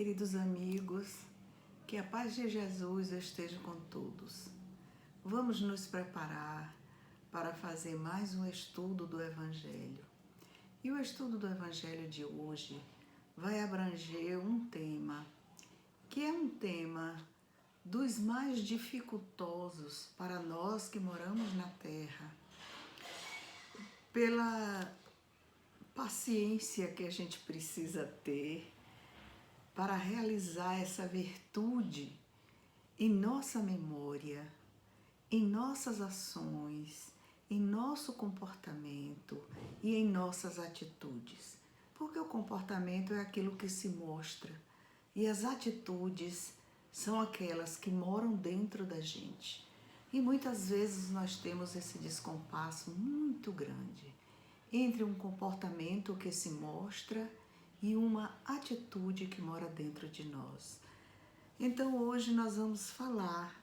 Queridos amigos, que a paz de Jesus esteja com todos. Vamos nos preparar para fazer mais um estudo do Evangelho. E o estudo do Evangelho de hoje vai abranger um tema que é um tema dos mais dificultosos para nós que moramos na Terra, pela paciência que a gente precisa ter para realizar essa virtude em nossa memória, em nossas ações, em nosso comportamento e em nossas atitudes. Porque o comportamento é aquilo que se mostra e as atitudes são aquelas que moram dentro da gente. E muitas vezes nós temos esse descompasso muito grande entre um comportamento que se mostra e uma atitude que mora dentro de nós. Então hoje nós vamos falar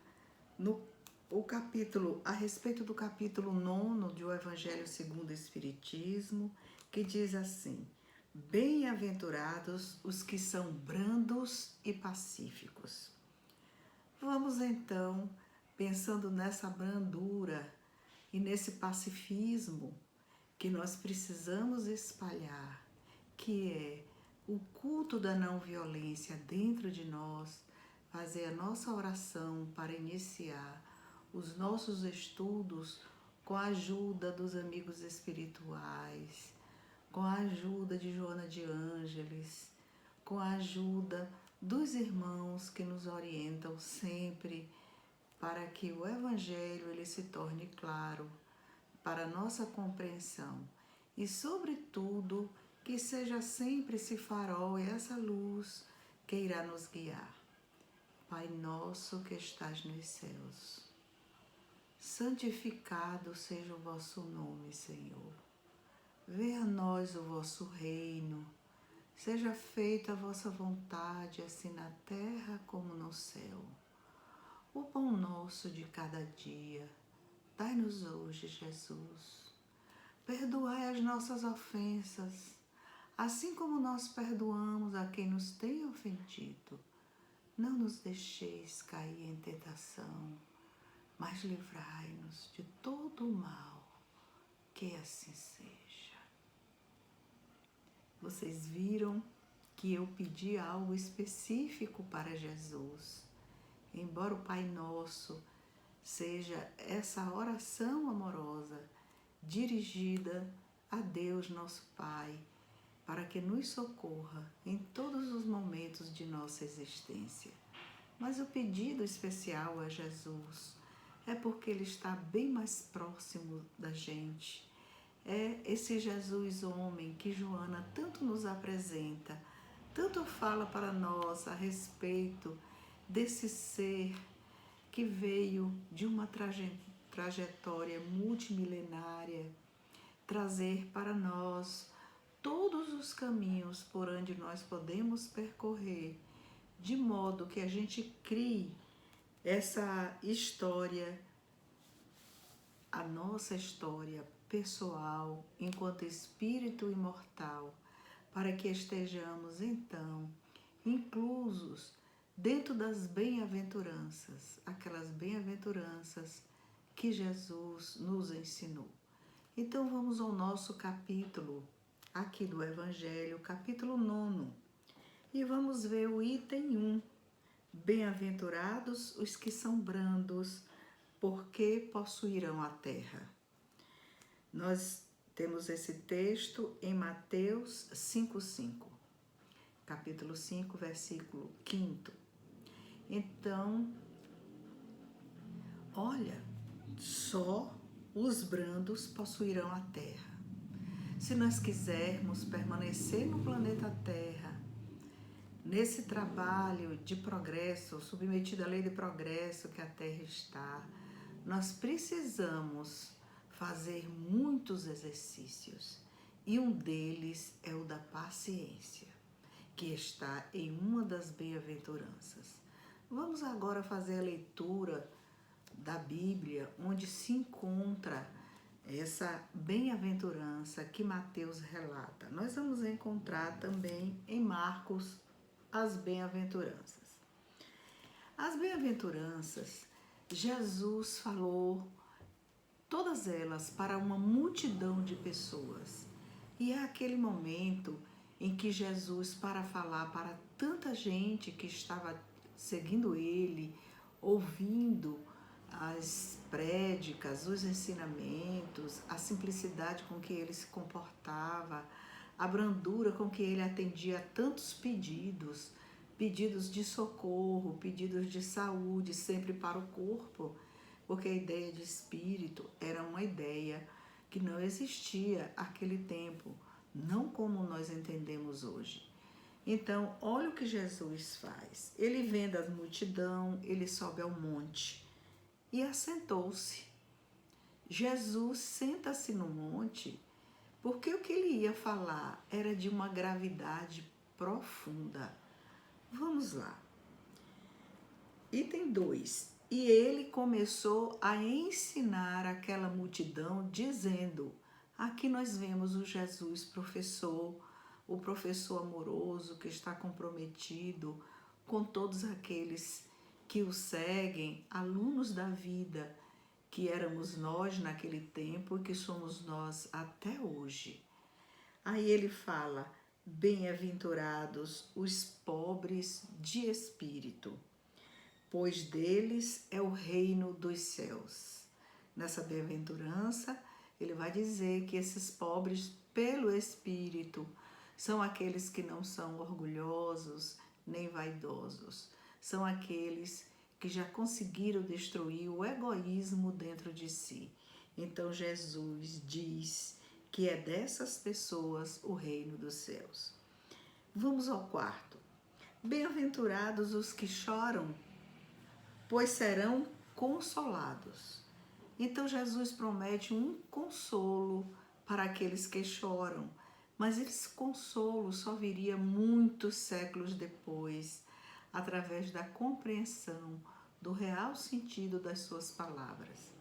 a respeito do capítulo 9 do Evangelho segundo o Espiritismo, que diz assim: bem-aventurados os que são brandos e pacíficos. Vamos então, pensando nessa brandura e nesse pacifismo que nós precisamos espalhar, que é o culto da não violência dentro de nós, fazer a nossa oração para iniciar os nossos estudos com a ajuda dos amigos espirituais, com a ajuda de Joana de Ângeles, com a ajuda dos irmãos que nos orientam sempre para que o Evangelho ele se torne claro para a nossa compreensão e, sobretudo, que seja sempre esse farol e essa luz que irá nos guiar. Pai nosso que estás nos céus, santificado seja o vosso nome, Senhor. Venha a nós o vosso reino, seja feita a vossa vontade, assim na terra como no céu. O pão nosso de cada dia, dai-nos hoje, Jesus. Perdoai as nossas ofensas, assim como nós perdoamos a quem nos tem ofendido. Não nos deixeis cair em tentação, mas livrai-nos de todo o mal, que assim seja. Vocês viram que eu pedi algo específico para Jesus. Embora o Pai Nosso seja essa oração amorosa dirigida a Deus, nosso Pai, para que nos socorra em todos os momentos de nossa existência. Mas o pedido especial a Jesus é porque Ele está bem mais próximo da gente. É esse Jesus homem que Joana tanto nos apresenta, tanto fala para nós a respeito desse ser que veio de uma trajetória multimilenária, trazer para nós todos os caminhos por onde nós podemos percorrer, de modo que a gente crie essa história, a nossa história pessoal, enquanto espírito imortal, para que estejamos então inclusos dentro das bem-aventuranças, aquelas bem-aventuranças que Jesus nos ensinou. Então vamos ao nosso capítulo aqui do Evangelho, capítulo 9, e vamos ver o item 1. Bem-aventurados os que são brandos, porque possuirão a terra. Nós temos esse texto em Mateus 5:5, capítulo 5, versículo 5. Então, olha, só os brandos possuirão a terra. Se nós quisermos permanecer no planeta Terra, nesse trabalho de progresso, submetido à lei de progresso que a Terra está, nós precisamos fazer muitos exercícios. E um deles é o da paciência, que está em uma das bem-aventuranças. Vamos agora fazer a leitura da Bíblia, onde se encontra essa bem-aventurança que Mateus relata. Nós vamos encontrar também em Marcos as bem-aventuranças. As bem-aventuranças, Jesus falou todas elas para uma multidão de pessoas. E é aquele momento em que Jesus, para falar para tanta gente que estava seguindo ele, ouvindo as prédicas, os ensinamentos, a simplicidade com que ele se comportava, a brandura com que ele atendia a tantos pedidos, pedidos de socorro, pedidos de saúde, sempre para o corpo, porque a ideia de espírito era uma ideia que não existia naquele tempo, não como nós entendemos hoje. Então, olha o que Jesus faz. Ele vendo a multidão, ele sobe ao monte e assentou-se. Jesus senta-se no monte porque o que ele ia falar era de uma gravidade profunda. Vamos lá. Item 2. E ele começou a ensinar aquela multidão, dizendo: aqui nós vemos o Jesus professor, o professor amoroso que está comprometido com todos aqueles que o seguem, alunos da vida, que éramos nós naquele tempo e que somos nós até hoje. Aí ele fala: bem-aventurados os pobres de espírito, pois deles é o reino dos céus. Nessa bem-aventurança, ele vai dizer que esses pobres pelo Espírito são aqueles que não são orgulhosos nem vaidosos, são aqueles que já conseguiram destruir o egoísmo dentro de si. Então Jesus diz que é dessas pessoas o reino dos céus. Vamos ao quarto. Bem-aventurados os que choram, pois serão consolados. Então Jesus promete um consolo para aqueles que choram, mas esse consolo só viria muitos séculos depois, através da compreensão do real sentido das suas palavras.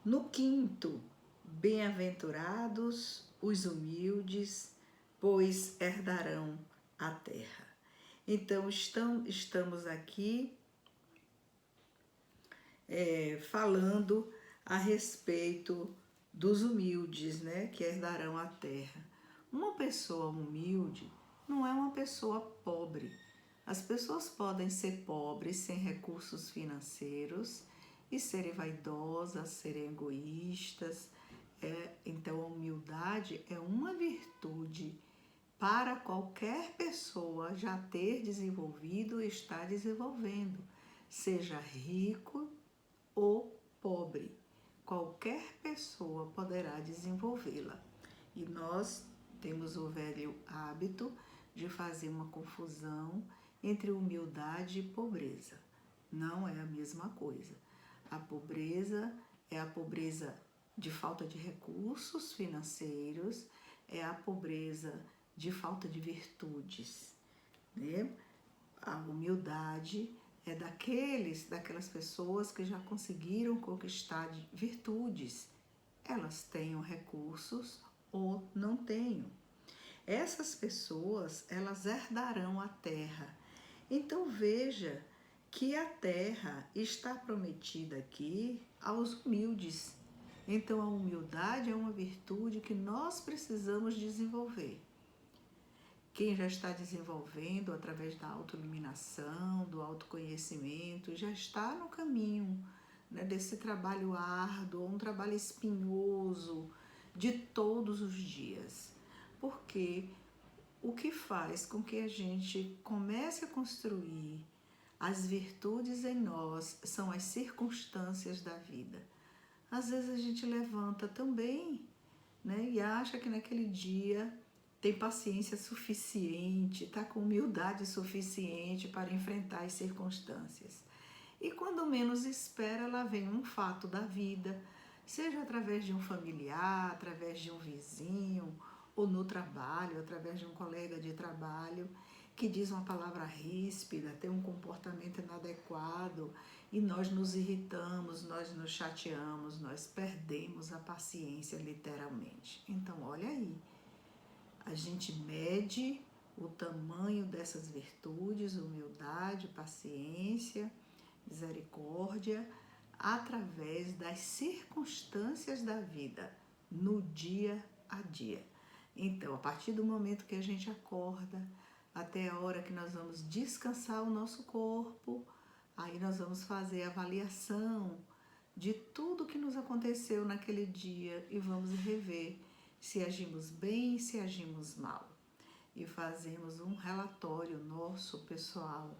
No quinto, bem-aventurados os humildes, pois herdarão a terra. Então estamos aqui falando a respeito dos humildes, né, que herdarão a terra. Uma pessoa humilde não é uma pessoa pobre. As pessoas podem ser pobres sem recursos financeiros e serem vaidosas, serem egoístas. Então a humildade é uma virtude para qualquer pessoa já ter desenvolvido e estar desenvolvendo, seja rico ou pobre, qualquer pessoa poderá desenvolvê-la. E nós temos o velho hábito de fazer uma confusão entre humildade e pobreza. Não é a mesma coisa. A pobreza é a pobreza de falta de recursos financeiros, é a pobreza de falta de virtudes, né? A humildade é daquelas pessoas que já conseguiram conquistar virtudes. Elas tenham recursos ou não tenham. Essas pessoas, elas herdarão a terra. Então veja que a terra está prometida aqui aos humildes. Então a humildade é uma virtude que nós precisamos desenvolver. Quem já está desenvolvendo através da autoiluminação, do autoconhecimento, já está no caminho, né, desse trabalho árduo, um trabalho espinhoso de todos os dias. Porque o que faz com que a gente comece a construir as virtudes em nós são as circunstâncias da vida. Às vezes a gente levanta também, né, e acha que naquele dia tem paciência suficiente, está com humildade suficiente para enfrentar as circunstâncias. E quando menos espera, lá vem um fato da vida, seja através de um familiar, através de um vizinho, ou no trabalho, através de um colega de trabalho, que diz uma palavra ríspida, tem um comportamento inadequado, e nós nos irritamos, nós nos chateamos, nós perdemos a paciência literalmente. Então, olha aí. A gente mede o tamanho dessas virtudes, humildade, paciência, misericórdia, através das circunstâncias da vida, no dia a dia. Então, a partir do momento que a gente acorda, até a hora que nós vamos descansar o nosso corpo, aí nós vamos fazer a avaliação de tudo que nos aconteceu naquele dia e vamos rever se agimos bem, se agimos mal. E fazemos um relatório nosso pessoal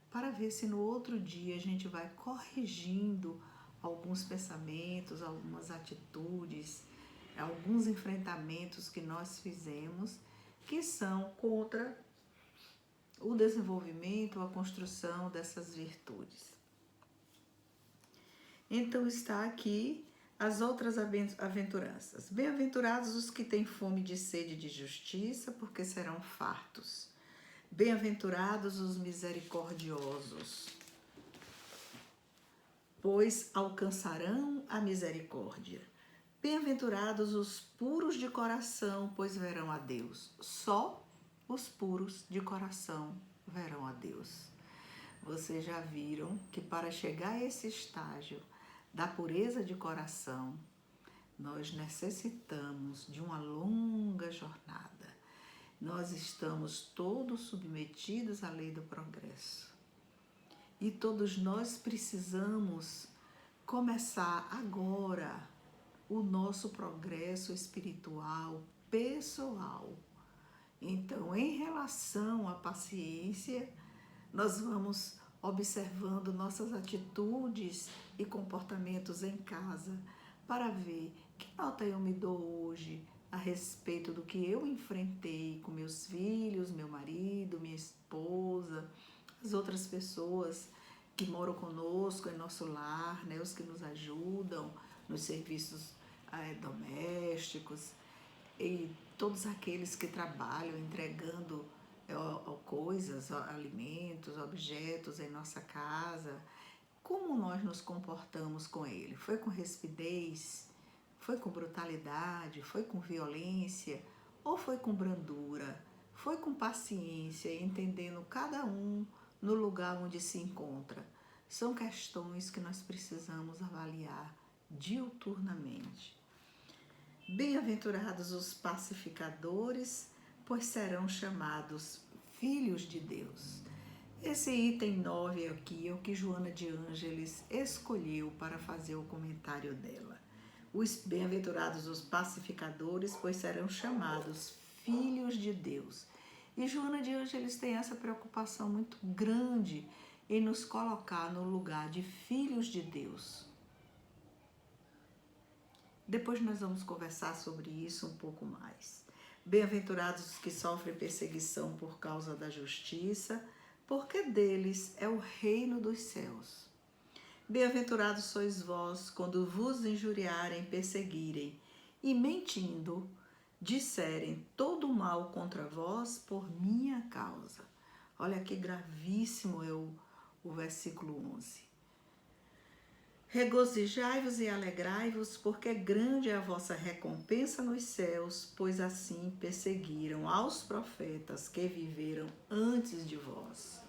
para ver se no outro dia a gente vai corrigindo alguns pensamentos, algumas atitudes, alguns enfrentamentos que nós fizemos que são contra o desenvolvimento, a construção dessas virtudes. Então está aqui as outras aventuranças. Bem-aventurados os que têm fome de sede de justiça, porque serão fartos. Bem-aventurados os misericordiosos, pois alcançarão a misericórdia. Bem-aventurados os puros de coração, pois verão a Deus. Só os puros de coração verão a Deus. Vocês já viram que para chegar a esse estágio da pureza de coração, nós necessitamos de uma longa jornada. Nós estamos todos submetidos à lei do progresso. E todos nós precisamos começar agora o nosso progresso espiritual, pessoal. Então, em relação à paciência, nós vamos observando nossas atitudes e comportamentos em casa para ver que nota eu me dou hoje a respeito do que eu enfrentei com meus filhos, meu marido, minha esposa, as outras pessoas que moram conosco em nosso lar, né, os que nos ajudam nos serviços domésticos e todos aqueles que trabalham entregando coisas, alimentos, objetos em nossa casa. Como nós nos comportamos com ele? Foi com rispidez? Foi com brutalidade? Foi com violência? Ou foi com brandura? Foi com paciência, entendendo cada um no lugar onde se encontra? São questões que nós precisamos avaliar diuturnamente. Bem-aventurados os pacificadores, pois serão chamados filhos de Deus. Esse item 9 aqui é o que Joana de Ângeles escolheu para fazer o comentário dela. Os bem-aventurados os pacificadores, pois serão chamados filhos de Deus. E Joana de Ângeles tem essa preocupação muito grande em nos colocar no lugar de filhos de Deus. Depois nós vamos conversar sobre isso um pouco mais. Bem-aventurados os que sofrem perseguição por causa da justiça, porque deles é o reino dos céus. Bem-aventurados sois vós quando vos injuriarem, perseguirem e mentindo, disserem todo mal contra vós por minha causa. Olha que gravíssimo é o versículo 11. Regozijai-vos e alegrai-vos, porque grande é a vossa recompensa nos céus, pois assim perseguiram aos profetas que viveram antes de vós.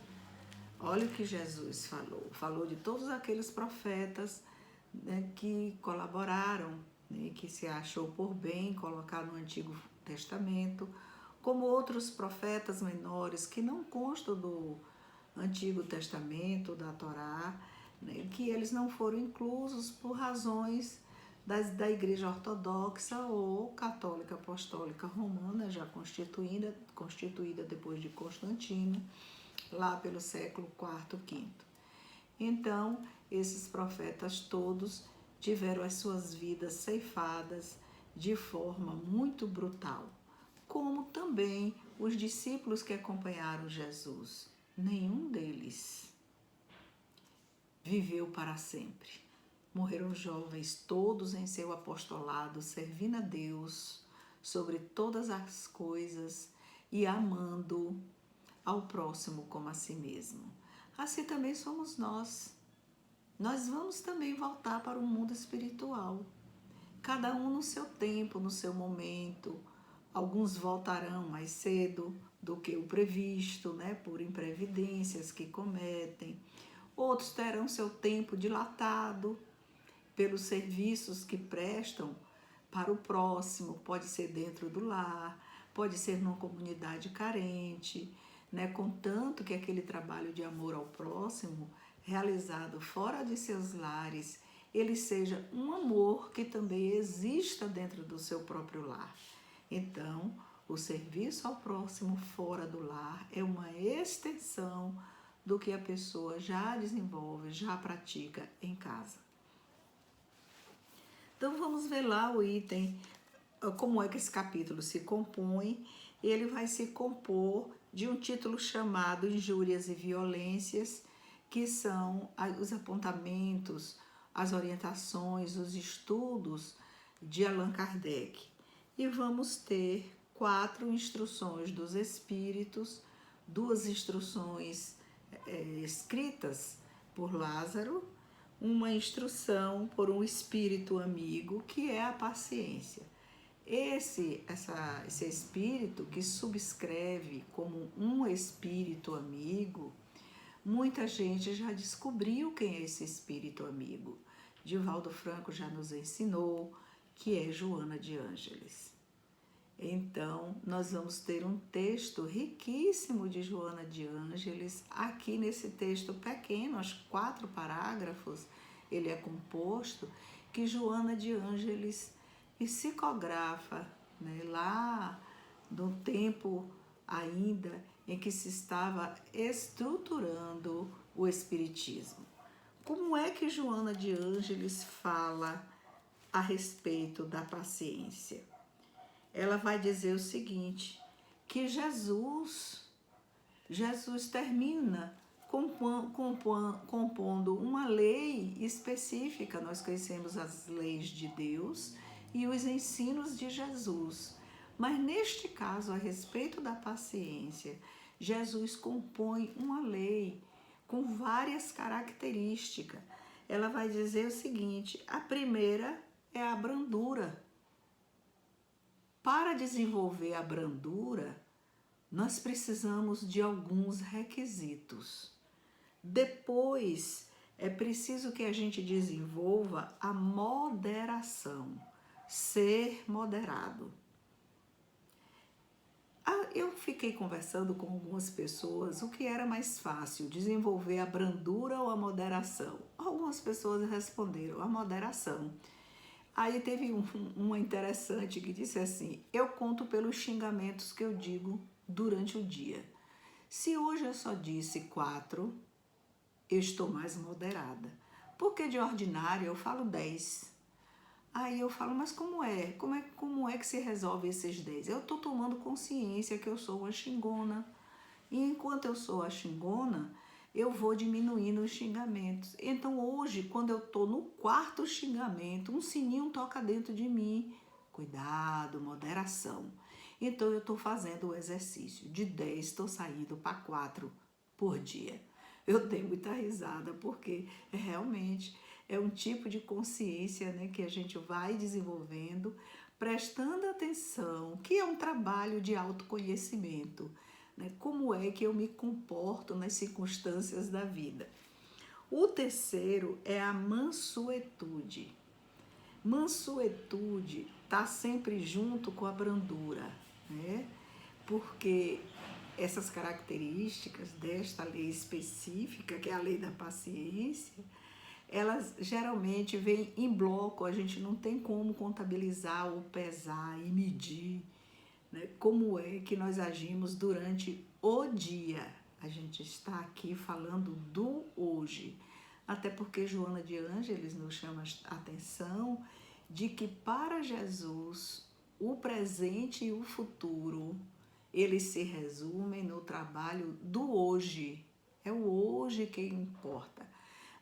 Olha o que Jesus falou. Falou de todos aqueles profetas, né, que colaboraram, né, que se achou por bem colocar no Antigo Testamento, como outros profetas menores que não constam do Antigo Testamento, da Torá, né, que eles não foram inclusos por razões da Igreja Ortodoxa ou Católica Apostólica Romana, já constituída depois de Constantino, lá pelo século IV, V. Então, esses profetas todos tiveram as suas vidas ceifadas de forma muito brutal, como também os discípulos que acompanharam Jesus. Nenhum deles viveu para sempre. Morreram jovens, todos em seu apostolado, servindo a Deus sobre todas as coisas e amando ao próximo como a si mesmo. Assim também somos nós. Nós vamos também voltar para o mundo espiritual. Cada um no seu tempo, no seu momento. Alguns voltarão mais cedo, do que o previsto, né, por imprevidências que cometem. Outros terão seu tempo dilatado pelos serviços que prestam para o próximo, pode ser dentro do lar, pode ser numa comunidade carente, né, contanto que aquele trabalho de amor ao próximo, realizado fora de seus lares, ele seja um amor que também exista dentro do seu próprio lar. Então, o serviço ao próximo fora do lar é uma extensão do que a pessoa já desenvolve, já pratica em casa. Então vamos ver lá o item, como é que esse capítulo se compõe. Ele vai se compor de um título chamado Injúrias e Violências, que são os apontamentos, as orientações, os estudos de Allan Kardec. E vamos ter 4 instruções dos espíritos, 2 instruções escritas por Lázaro, uma instrução por um espírito amigo, que é a paciência. Esse espírito que subscreve como um espírito amigo, muita gente já descobriu quem é esse espírito amigo. Divaldo Franco já nos ensinou que é Joana de Ângeles. Então, nós vamos ter um texto riquíssimo de Joana de Ângeles. Aqui nesse texto pequeno, aos 4 parágrafos, ele é composto, que Joana de Ângeles psicografa, né, lá no tempo ainda em que se estava estruturando o Espiritismo. Como é que Joana de Ângeles fala a respeito da paciência? Ela vai dizer o seguinte, que Jesus termina compondo uma lei específica. Nós conhecemos as leis de Deus e os ensinos de Jesus. Mas neste caso, a respeito da paciência, Jesus compõe uma lei com várias características. Ela vai dizer o seguinte, a primeira é a brandura. Para desenvolver a brandura, nós precisamos de alguns requisitos. Depois, é preciso que a gente desenvolva a moderação, ser moderado. Eu fiquei conversando com algumas pessoas o que era mais fácil, desenvolver a brandura ou a moderação. Algumas pessoas responderam a moderação. Aí teve uma interessante que disse assim, eu conto pelos xingamentos que eu digo durante o dia. Se hoje eu só disse 4, eu estou mais moderada. Porque de ordinário eu falo 10. Aí eu falo, mas como é que se resolve esses 10? Eu estou tomando consciência que eu sou uma xingona. E enquanto eu sou a xingona, eu vou diminuindo os xingamentos. Então hoje, quando eu estou no 4º xingamento, um sininho toca dentro de mim. Cuidado, moderação. Então eu estou fazendo o exercício. De 10 estou saindo para 4 por dia. Eu dei muita risada porque realmente é um tipo de consciência, né, que a gente vai desenvolvendo, prestando atenção, que é um trabalho de autoconhecimento. Né? Como é que eu me comporto nas circunstâncias da vida. O terceiro é a mansuetude. Mansuetude está sempre junto com a brandura, né? Porque essas características desta lei específica, que é a lei da paciência, elas geralmente vêm em bloco, a gente não tem como contabilizar ou pesar e medir, né, como é que nós agimos durante o dia. A gente está aqui falando do hoje, até porque Joana de Ângeles nos chama a atenção de que para Jesus o presente e o futuro, eles se resumem no trabalho do hoje. É o hoje que importa.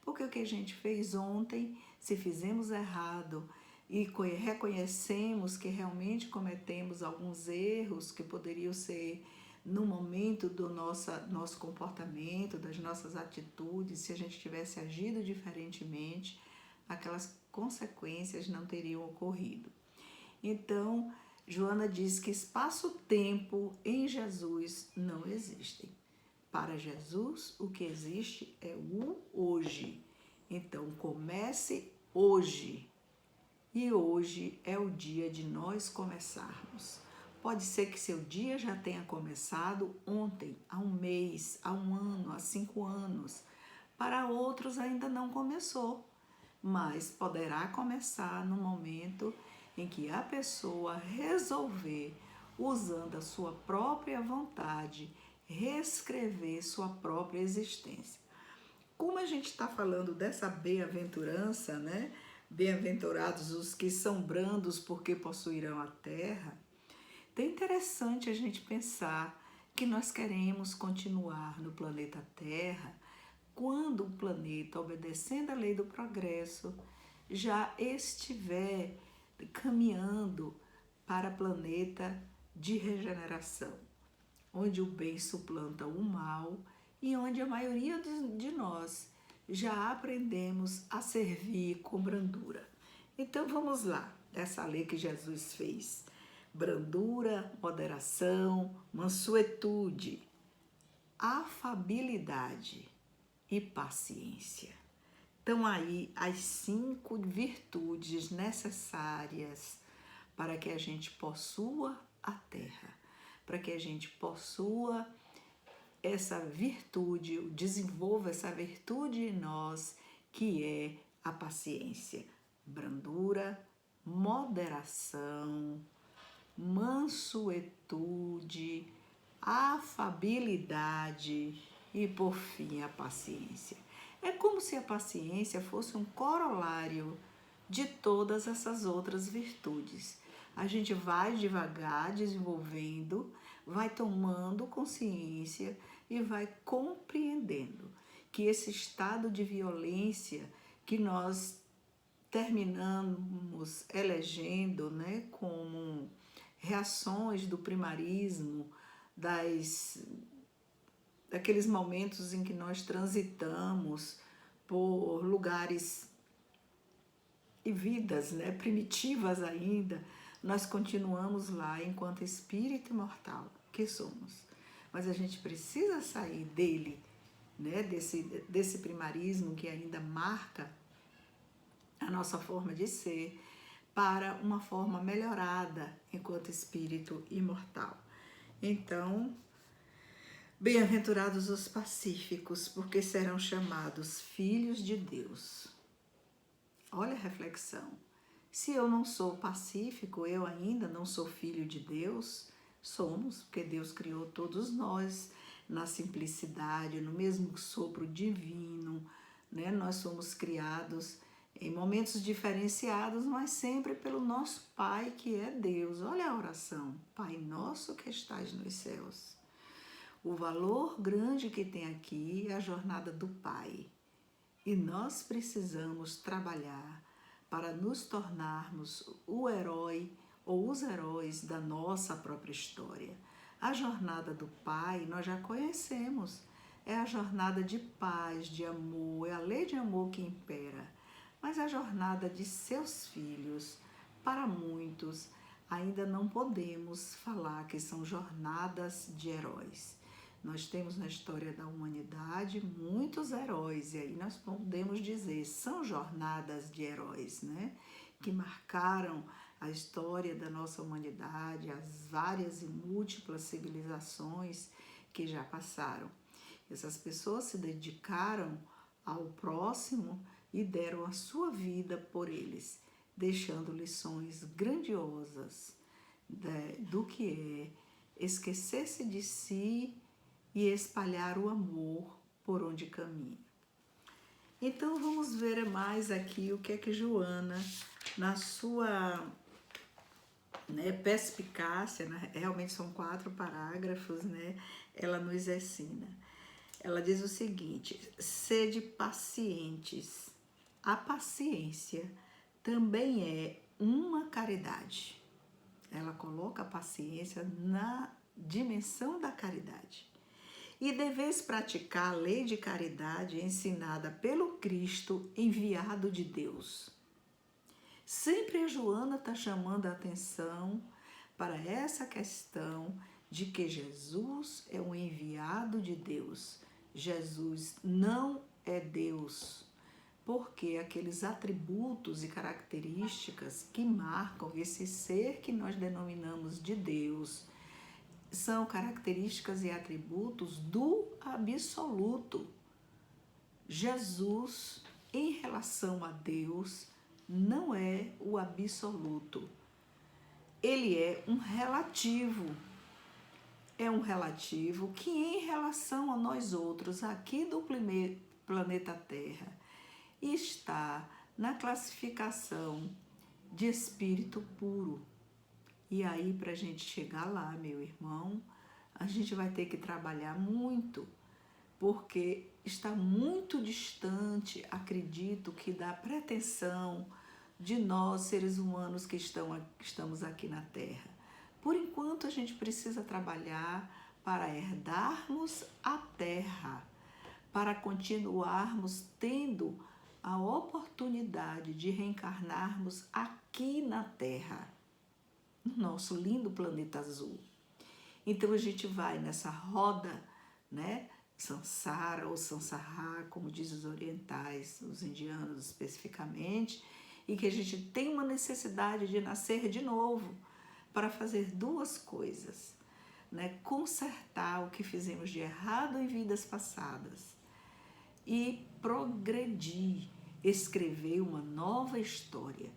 Porque o que a gente fez ontem, se fizemos errado e reconhecemos que realmente cometemos alguns erros que poderiam ser no momento do nosso comportamento, das nossas atitudes, se a gente tivesse agido diferentemente, aquelas consequências não teriam ocorrido. Então, Joana diz que espaço-tempo em Jesus não existem. Para Jesus, o que existe é o hoje. Então, comece hoje. E hoje é o dia de nós começarmos. Pode ser que seu dia já tenha começado ontem, há um mês, há um ano, há 5 anos. Para outros ainda não começou, mas poderá começar no momento em que a pessoa resolver, usando a sua própria vontade, reescrever sua própria existência. Como a gente está falando dessa bem-aventurança, né? Bem-aventurados os que são brandos, porque possuirão a terra. É interessante a gente pensar que nós queremos continuar no planeta Terra quando o planeta, obedecendo à lei do progresso, já estiver caminhando para planeta de regeneração, onde o bem suplanta o mal e onde a maioria de nós já aprendemos a servir com brandura. Então vamos lá, dessa lei que Jesus fez. Brandura, moderação, mansuetude, afabilidade e paciência. Então aí as 5 virtudes necessárias para que a gente possua a terra, para que a gente possua essa virtude, desenvolva essa virtude em nós, que é a paciência, brandura, moderação, mansuetude, afabilidade e, por fim, a paciência. É como se a paciência fosse um corolário de todas essas outras virtudes. A gente vai devagar desenvolvendo, vai tomando consciência e vai compreendendo que esse estado de violência que nós terminamos elegendo, né, como reações do primarismo, daqueles momentos em que nós transitamos por lugares e vidas, né, primitivas ainda, nós continuamos lá enquanto espírito imortal que somos. Mas a gente precisa sair dele, né, desse primarismo que ainda marca a nossa forma de ser, para uma forma melhorada enquanto espírito imortal. Então, bem-aventurados os pacíficos, porque serão chamados filhos de Deus. Olha a reflexão. Se eu não sou pacífico, eu ainda não sou filho de Deus? Somos, porque Deus criou todos nós na simplicidade, no mesmo sopro divino, né? Nós somos criados em momentos diferenciados, mas sempre pelo nosso Pai, que é Deus. Olha a oração. Pai nosso que estás nos céus. O valor grande que tem aqui é a jornada do Pai. E nós precisamos trabalhar para nos tornarmos o herói ou os heróis da nossa própria história. A jornada do Pai nós já conhecemos. É a jornada de paz, de amor, é a lei de amor que impera. Mas a jornada de seus filhos, para muitos, ainda não podemos falar que são jornadas de heróis. Nós temos na história da humanidade muitos heróis, e aí nós podemos dizer, são jornadas de heróis, né? Que marcaram a história da nossa humanidade, as várias e múltiplas civilizações que já passaram. Essas pessoas se dedicaram ao próximo e deram a sua vida por eles, deixando lições grandiosas do que é esquecer-se de si e espalhar o amor por onde caminha. Então vamos ver mais aqui o que é que Joana, na sua perspicácia, né, realmente são 4 parágrafos, né, ela nos ensina. Ela diz o seguinte: sede pacientes. A paciência também é uma caridade. Ela coloca a paciência na dimensão da caridade. E deveis praticar a lei de caridade ensinada pelo Cristo enviado de Deus. Sempre a Joana está chamando a atenção para essa questão de que Jesus é um enviado de Deus. Jesus não é Deus, porque aqueles atributos e características que marcam esse ser que nós denominamos de Deus são características e atributos do absoluto. Jesus, em relação a Deus, não é o absoluto. Ele é um relativo. É um relativo que, em relação a nós outros, aqui do planeta Terra, está na classificação de espírito puro. E aí, para a gente chegar lá, meu irmão, a gente vai ter que trabalhar muito, porque está muito distante, acredito, que da pretensão de nós, seres humanos que estamos aqui na Terra. Por enquanto, a gente precisa trabalhar para herdarmos a Terra, para continuarmos tendo a oportunidade de reencarnarmos aqui na Terra, no nosso lindo planeta azul. Então a gente vai nessa roda, né? Sansara ou Sansara, como dizem os orientais, os indianos especificamente, e que a gente tem uma necessidade de nascer de novo para fazer duas coisas, né? Consertar o que fizemos de errado em vidas passadas e progredir, escrever uma nova história.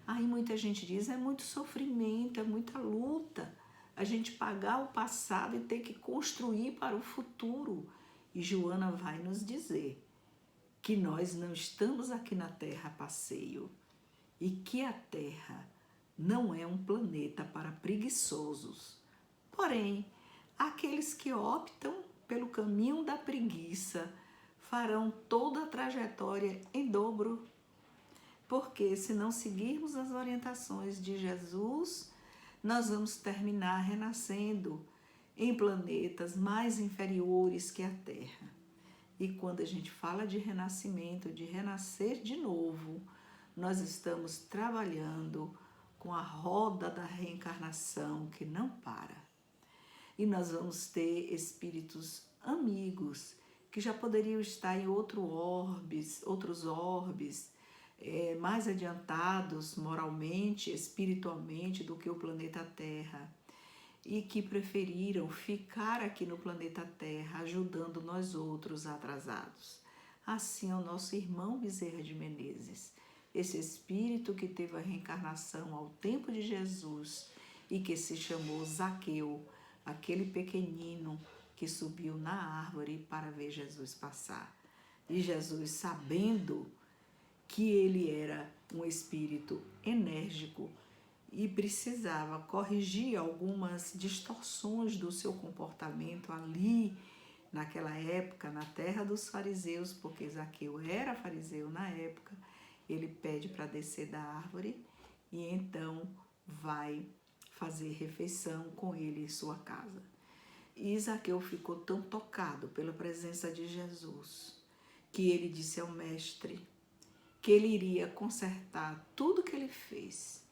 Aí muita gente diz, é muito sofrimento, é muita luta, a gente pagar o passado e ter que construir para o futuro. E Joana vai nos dizer que nós não estamos aqui na Terra a passeio e que a Terra não é um planeta para preguiçosos. Porém, aqueles que optam pelo caminho da preguiça farão toda a trajetória em dobro, porque se não seguirmos as orientações de Jesus, nós vamos terminar renascendo em planetas mais inferiores que a Terra. E quando a gente fala de renascimento, de renascer de novo, nós estamos trabalhando com a roda da reencarnação que não para. E nós vamos ter espíritos amigos que já poderiam estar em outros orbes, mais adiantados moralmente, espiritualmente do que o planeta Terra, e que preferiram ficar aqui no planeta Terra ajudando nós outros atrasados. Assim é o nosso irmão Bezerra de Menezes, esse espírito que teve a reencarnação ao tempo de Jesus e que se chamou Zaqueu, aquele pequenino que subiu na árvore para ver Jesus passar. E Jesus, sabendo que ele era um espírito enérgico e precisava corrigir algumas distorções do seu comportamento ali, naquela época, na terra dos fariseus, porque Zaqueu era fariseu na época, ele pede para descer da árvore e então vai fazer refeição com ele em sua casa. E Zaqueu ficou tão tocado pela presença de Jesus que ele disse ao mestre que ele iria consertar tudo que ele fez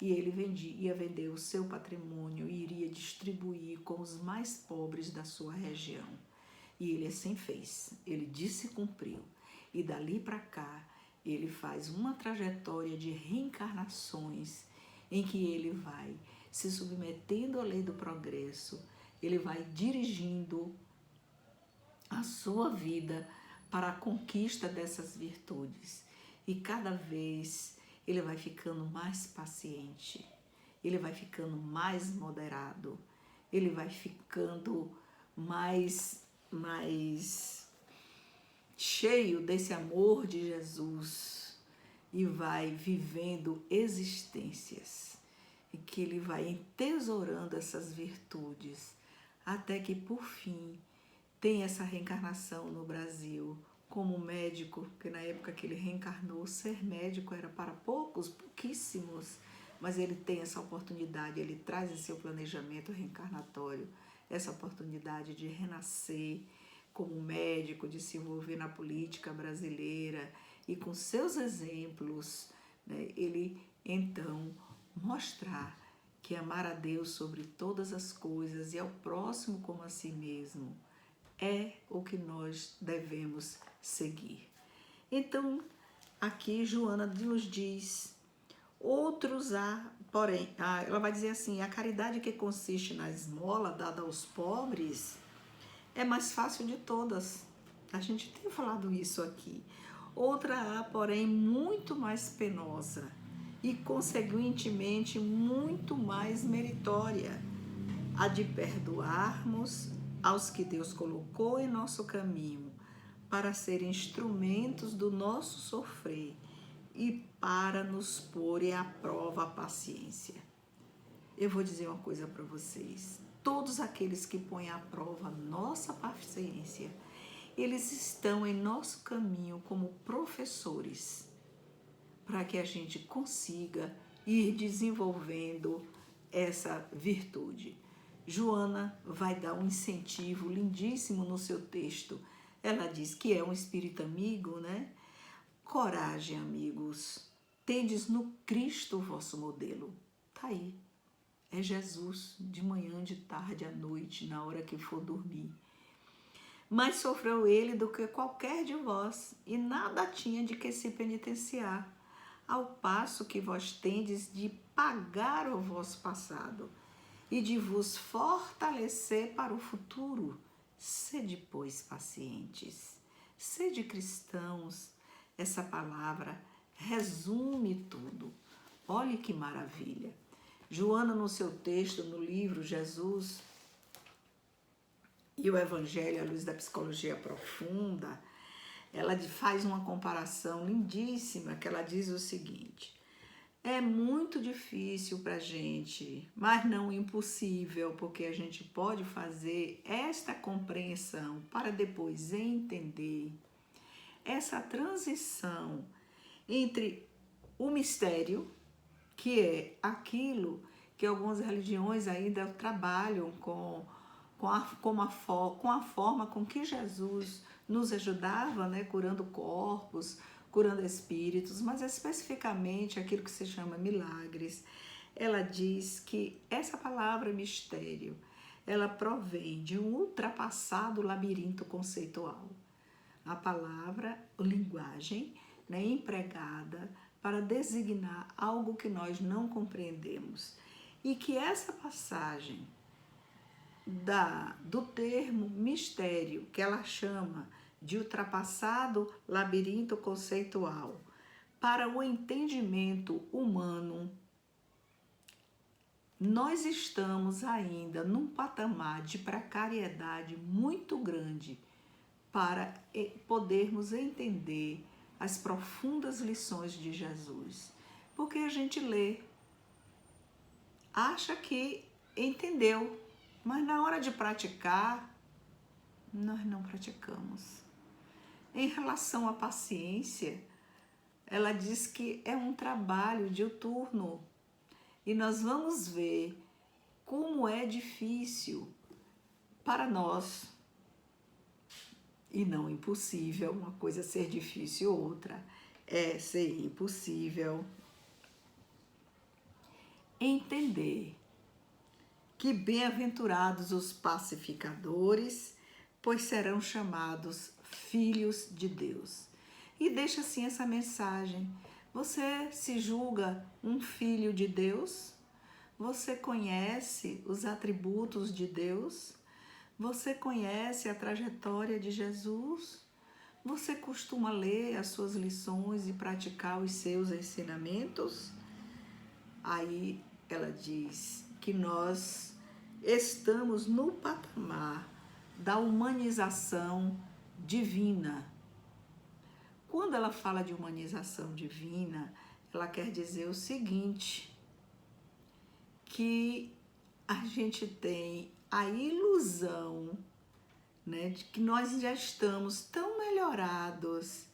e ele ia vender o seu patrimônio e iria distribuir com os mais pobres da sua região. E ele assim fez, ele disse e cumpriu. E dali para cá, ele faz uma trajetória de reencarnações em que ele vai se submetendo à lei do progresso, ele vai dirigindo a sua vida para a conquista dessas virtudes. E cada vez ele vai ficando mais paciente, ele vai ficando mais moderado, ele vai ficando mais cheio desse amor de Jesus e vai vivendo existências e que ele vai entesourando essas virtudes até que por fim tem essa reencarnação no Brasil como médico, porque na época que ele reencarnou, ser médico era para pouquíssimos, mas ele tem essa oportunidade, ele traz em seu planejamento reencarnatório essa oportunidade de renascer como médico, de se envolver na política brasileira e com seus exemplos, né, ele então mostrar que amar a Deus sobre todas as coisas e ao próximo como a si mesmo é o que nós devemos seguir. Então, aqui Joana nos diz, outros há, porém, ela vai dizer assim, a caridade que consiste na esmola dada aos pobres é mais fácil de todas. A gente tem falado isso aqui. Outra há, porém, muito mais penosa e, consequentemente, muito mais meritória, a de perdoarmos aos que Deus colocou em nosso caminho para serem instrumentos do nosso sofrer e para nos porem à prova a paciência. Eu vou dizer uma coisa para vocês. Todos aqueles que põem à prova nossa paciência, eles estão em nosso caminho como professores para que a gente consiga ir desenvolvendo essa virtude. Joana vai dar um incentivo lindíssimo no seu texto. Ela diz que é um espírito amigo, né? Coragem, amigos. Tendes no Cristo o vosso modelo. Tá aí. É Jesus, de manhã, de tarde, à noite, na hora que for dormir. Mais sofreu ele do que qualquer de vós, e nada tinha de que se penitenciar, ao passo que vós tendes de pagar o vosso passado e de vos fortalecer para o futuro. Sede, pois, pacientes, sede cristãos. Essa palavra resume tudo. Olhe que maravilha. Joana, no seu texto, no livro Jesus e o Evangelho à luz da psicologia profunda, ela faz uma comparação lindíssima, que ela diz o seguinte: é muito difícil para a gente, mas não impossível, porque a gente pode fazer esta compreensão para depois entender essa transição entre o mistério, que é aquilo que algumas religiões ainda trabalham com a forma com que Jesus nos ajudava, né, curando corpos, curando espíritos, mas especificamente aquilo que se chama milagres. Ela diz que essa palavra mistério, ela provém de um ultrapassado labirinto conceitual. A palavra, a linguagem, né, empregada para designar algo que nós não compreendemos. E que essa passagem do termo mistério, que ela chama de ultrapassado labirinto conceitual, para o entendimento humano, nós estamos ainda num patamar de precariedade muito grande para podermos entender as profundas lições de Jesus. Porque a gente lê, acha que entendeu, mas na hora de praticar, nós não praticamos. Em relação à paciência, ela diz que é um trabalho diuturno e nós vamos ver como é difícil para nós, e não impossível, uma coisa é ser difícil, outra é ser impossível, entender que bem-aventurados os pacificadores, pois serão chamados filhos de Deus. E deixa assim essa mensagem: você se julga um filho de Deus? Você conhece os atributos de Deus? Você conhece a trajetória de Jesus? Você costuma ler as suas lições e praticar os seus ensinamentos? Aí ela diz que nós estamos no patamar da humanização divina. Quando ela fala de humanização divina, ela quer dizer o seguinte, que a gente tem a ilusão, né, de que nós já estamos tão melhorados,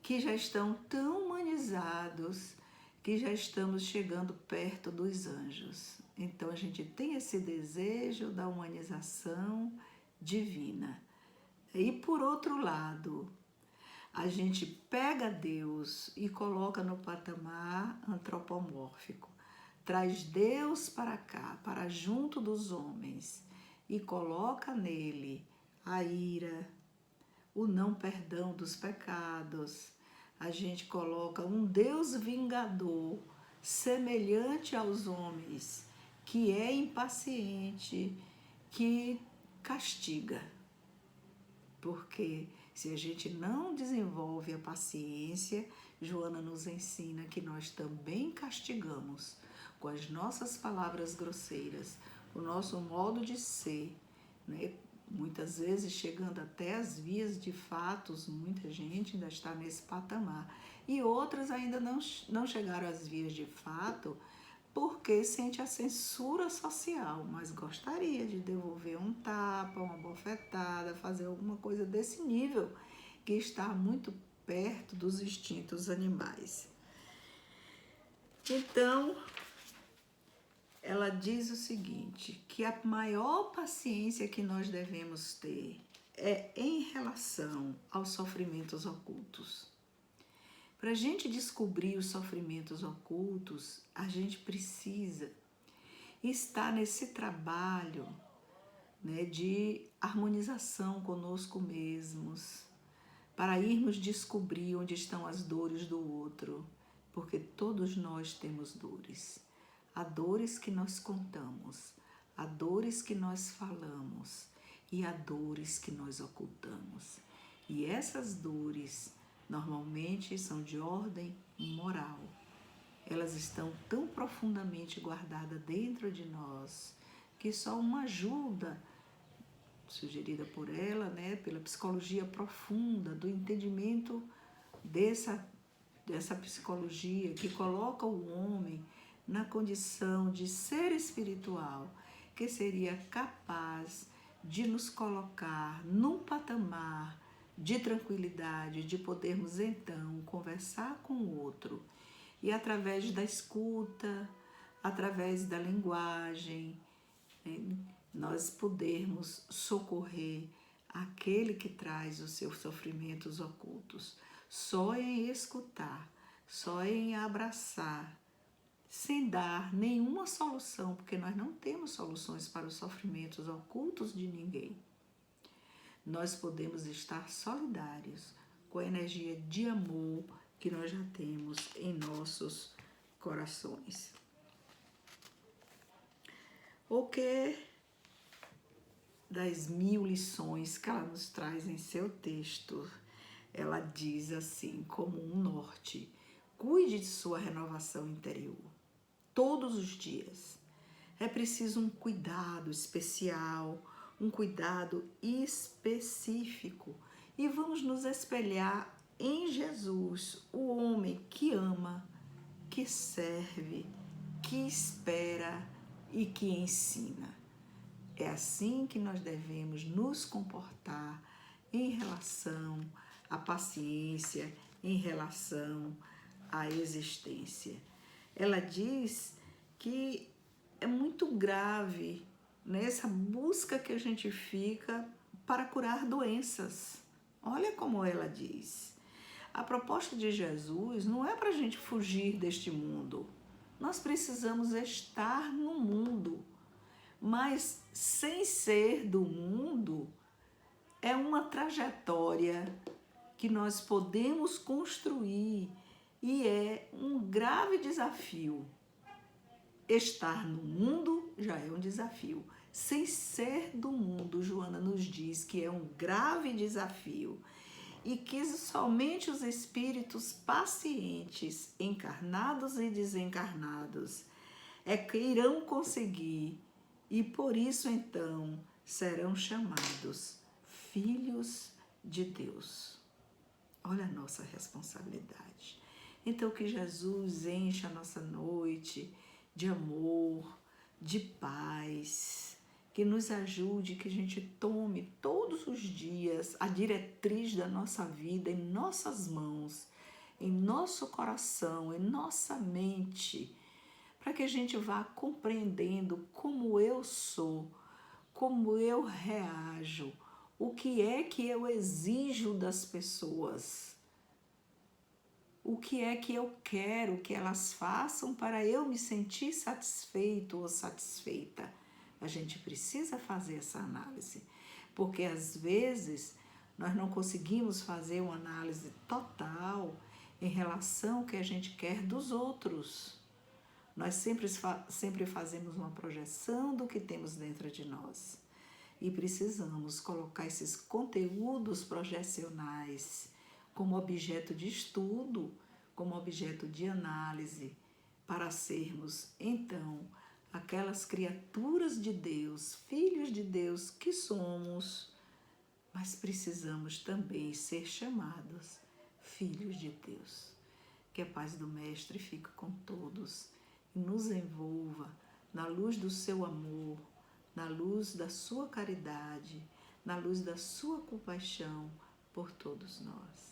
que já estão tão humanizados, que já estamos chegando perto dos anjos. Então a gente tem esse desejo da humanização divina. E por outro lado, a gente pega Deus e coloca no patamar antropomórfico, traz Deus para cá, para junto dos homens, e coloca nele a ira, o não perdão dos pecados. A gente coloca um Deus vingador, semelhante aos homens, que é impaciente, que castiga. Porque se a gente não desenvolve a paciência, Joana nos ensina que nós também castigamos com as nossas palavras grosseiras, o nosso modo de ser, né? Muitas vezes chegando até as vias de fatos, muita gente ainda está nesse patamar. E outras ainda não chegaram às vias de fato porque sente a censura social, mas gostaria de devolver um tapa, uma bofetada, fazer alguma coisa desse nível, que está muito perto dos instintos animais. Então, ela diz o seguinte, que a maior paciência que nós devemos ter é em relação aos sofrimentos ocultos. Para a gente descobrir os sofrimentos ocultos, a gente precisa estar nesse trabalho, né, de harmonização conosco mesmos, para irmos descobrir onde estão as dores do outro, porque todos nós temos dores. Há dores que nós contamos, há dores que nós falamos e há dores que nós ocultamos. E essas dores normalmente são de ordem moral. Elas estão tão profundamente guardadas dentro de nós que só uma ajuda sugerida por ela, né, pela psicologia profunda, do entendimento dessa psicologia que coloca o homem na condição de ser espiritual, que seria capaz de nos colocar num patamar de tranquilidade, de podermos então conversar com o outro e através da escuta, através da linguagem, nós podermos socorrer aquele que traz os seus sofrimentos ocultos. Só em escutar, só em abraçar, sem dar nenhuma solução, porque nós não temos soluções para os sofrimentos ocultos de ninguém. Nós podemos estar solidários com a energia de amor que nós já temos em nossos corações. O que das 1000 lições que ela nos traz em seu texto, ela diz assim, como um norte: cuide de sua renovação interior todos os dias. É preciso um cuidado especial, um cuidado específico, e vamos nos espelhar em Jesus, o homem que ama, que serve, que espera e que ensina. É assim que nós devemos nos comportar em relação à paciência, em relação à existência. Ela diz que é muito grave nessa busca que a gente fica para curar doenças. Olha como ela diz. A proposta de Jesus não é para a gente fugir deste mundo. Nós precisamos estar no mundo, mas sem ser do mundo é uma trajetória que nós podemos construir e é um grave desafio. Estar no mundo já é um desafio. Sem ser do mundo, Joana nos diz que é um grave desafio e que somente os espíritos pacientes, encarnados e desencarnados, é que irão conseguir, e por isso então serão chamados filhos de Deus. Olha a nossa responsabilidade. Então que Jesus encha a nossa noite de amor, de paz, que nos ajude, que a gente tome todos os dias a diretriz da nossa vida em nossas mãos, em nosso coração, em nossa mente, para que a gente vá compreendendo como eu sou, como eu reajo, o que é que eu exijo das pessoas. O que é que eu quero que elas façam para eu me sentir satisfeito ou satisfeita? A gente precisa fazer essa análise, porque às vezes nós não conseguimos fazer uma análise total em relação ao que a gente quer dos outros. Nós sempre fazemos uma projeção do que temos dentro de nós e precisamos colocar esses conteúdos projecionais como objeto de estudo, como objeto de análise, para sermos, então, aquelas criaturas de Deus, filhos de Deus que somos, mas precisamos também ser chamados filhos de Deus. Que a paz do Mestre fique com todos e nos envolva na luz do seu amor, na luz da sua caridade, na luz da sua compaixão por todos nós.